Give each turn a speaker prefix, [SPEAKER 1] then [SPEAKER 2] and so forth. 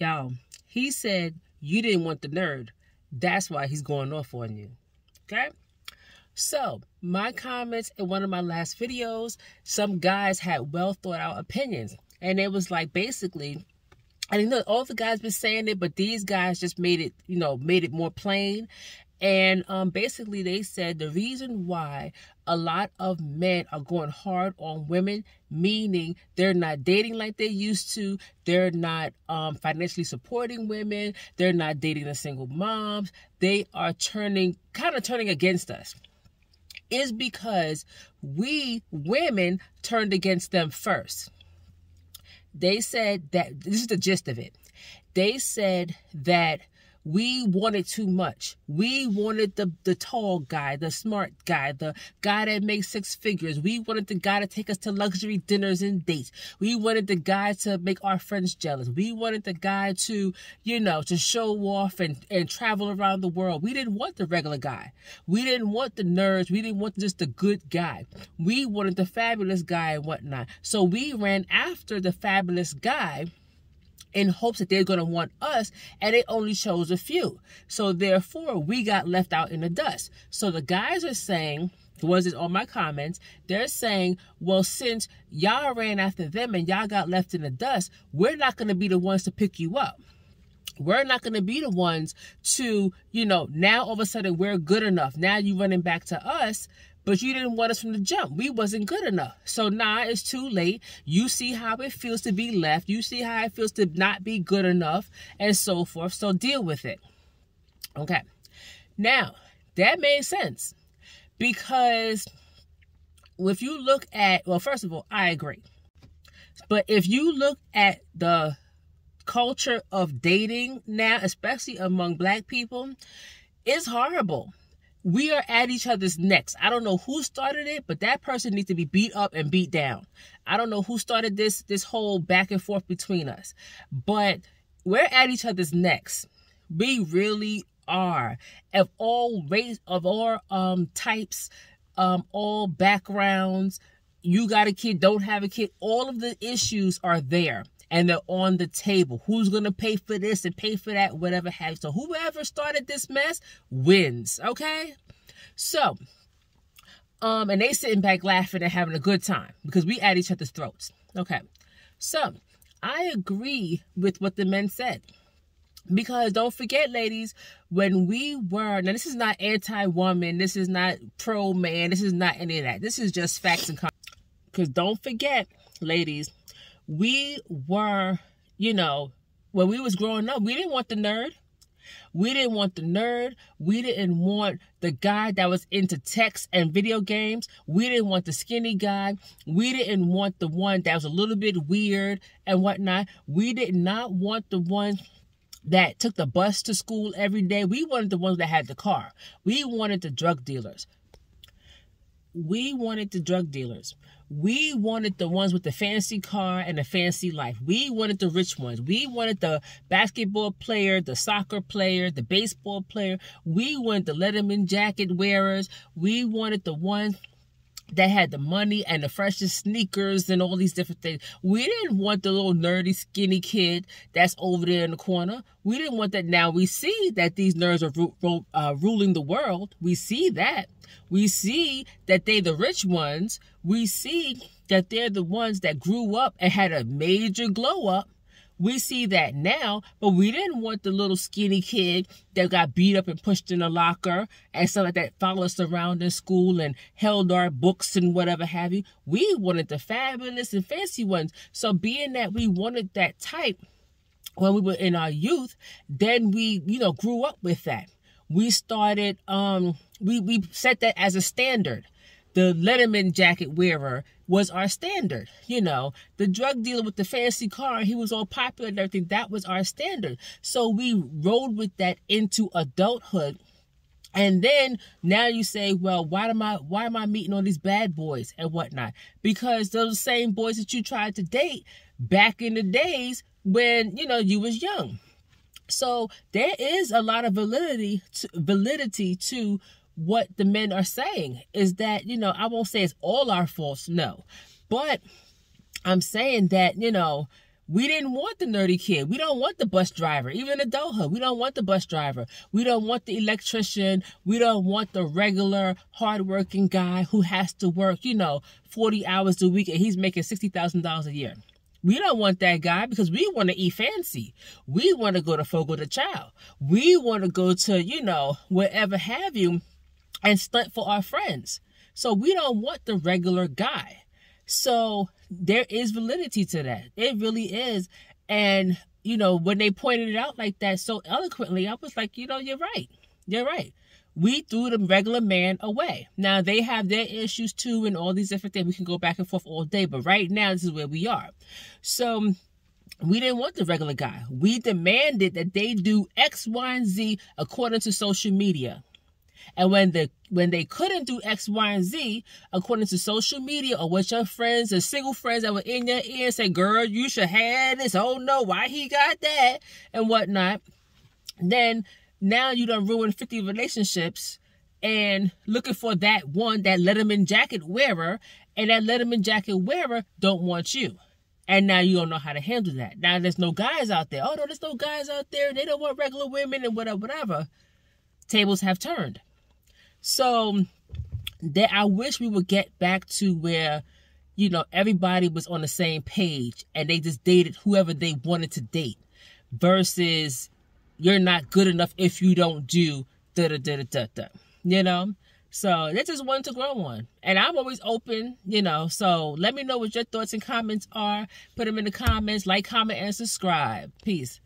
[SPEAKER 1] Y'all, he said you didn't want the nerd. That's why he's going off on you. Okay? So, my comments in one of my last videos, some guys had well thought out opinions. And it was like, basically, I know all the guys been saying it, but these guys just made it, made it more plain. And basically they said the reason why a lot of men are going hard on women, meaning they're not dating like they used to, they're not financially supporting women, they're not dating the single moms, they are kind of turning against us, is because we women turned against them first. They said that, this is the gist of it, they said that we wanted too much. We wanted the tall guy, the smart guy, the guy that makes 6 figures. We wanted the guy to take us to luxury dinners and dates. We wanted the guy to make our friends jealous. We wanted the guy to, to show off and travel around the world. We didn't want the regular guy. We didn't want the nerds. We didn't want just the good guy. We wanted the fabulous guy and whatnot. So we ran after the fabulous guy in hopes that they're going to want us, and they only chose a few. So therefore, we got left out in the dust. So the guys are saying, the ones that's on my comments, they're saying, well, since y'all ran after them and y'all got left in the dust, we're not going to be the ones to pick you up. We're not going to be the ones to, now all of a sudden we're good enough. Now you running back to us, but you didn't want us from the jump. We wasn't good enough. So now it's too late. You see how it feels to be left. You see how it feels to not be good enough and so forth. So deal with it. Okay. Now, that made sense because if you look at, well, first of all, I agree. But if you look at the culture of dating now, especially among Black people, it's horrible. We are at each other's necks. I don't know who started it, but that person needs to be beat up and beat down. I don't know who started this whole back and forth between us, but we're at each other's necks. We really are. Of all race, of all types, all backgrounds, you got a kid, don't have a kid, all of the issues are there. And they're on the table. Who's going to pay for this and pay for that, whatever have you. So whoever started this mess wins, okay? So, and they sitting back laughing and having a good time because we at each other's throats, okay? So, I agree with what the men said. Because don't forget, ladies, when we were, now this is not anti-woman, this is not pro-man, this is not any of that. This is just facts and comments. Because don't forget, ladies, we were, when we was growing up, we didn't want the nerd. We didn't want the nerd. We didn't want the guy that was into text and video games. We didn't want the skinny guy. We didn't want the one that was a little bit weird and whatnot. We did not want the one that took the bus to school every day. We wanted the ones that had the car. We wanted the drug dealers. We wanted the drug dealers. We wanted the ones with the fancy car and the fancy life. We wanted the rich ones. We wanted the basketball player, the soccer player, the baseball player. We wanted the Letterman jacket wearers. We wanted the ones that had the money and the freshest sneakers and all these different things. We didn't want the little nerdy, skinny kid that's over there in the corner. We didn't want that. Now we see that these nerds are ruling the world. We see that. We see that they're the rich ones. We see that they're the ones that grew up and had a major glow up. We see that now, but we didn't want the little skinny kid that got beat up and pushed in a locker and stuff like that, followed us around in school and held our books and whatever have you. We wanted the fabulous and fancy ones. So being that we wanted that type when we were in our youth, then we, grew up with that. We started, we set that as a standard. The Letterman jacket wearer was our standard. The drug dealer with the fancy car, he was all popular and everything. That was our standard. So we rode with that into adulthood. And then now you say, well, why am I meeting all these bad boys and whatnot? Because those same boys that you tried to date back in the days when, you was young. So there is a lot of validity to what the men are saying, is that, I won't say it's all our faults, no. But I'm saying that, We didn't want the nerdy kid. We don't want the bus driver. Even in adulthood, we don't want the bus driver. We don't want the electrician. We don't want the regular hardworking guy who has to work, 40 hours a week and he's making $60,000 a year. We don't want that guy because we want to eat fancy. We want to go to Fogo de Chao. We want to go to, wherever have you and stunt for our friends. So we don't want the regular guy. So there is validity to that. It really is. And, when they pointed it out like that so eloquently, I was like, you're right. You're right. We threw the regular man away. Now, they have their issues too and all these different things. We can go back and forth all day. But right now, this is where we are. So we didn't want the regular guy. We demanded that they do X, Y, and Z according to social media. And when they couldn't do X, Y, and Z according to social media or what your friends or single friends that were in your ear say, girl, you should have this. Oh, no, why he got that and whatnot. Then now you done ruined 50 relationships and looking for that one, that Letterman jacket wearer, and that Letterman jacket wearer don't want you. And now you don't know how to handle that. Now there's no guys out there. Oh, no, there's no guys out there. They don't want regular women and whatever. Tables have turned. So I wish we would get back to where, everybody was on the same page and they just dated whoever they wanted to date versus you're not good enough if you don't do da-da-da-da-da. So that's just one to grow on. And I'm always open, So let me know what your thoughts and comments are. Put them in the comments. Like, comment, and subscribe. Peace.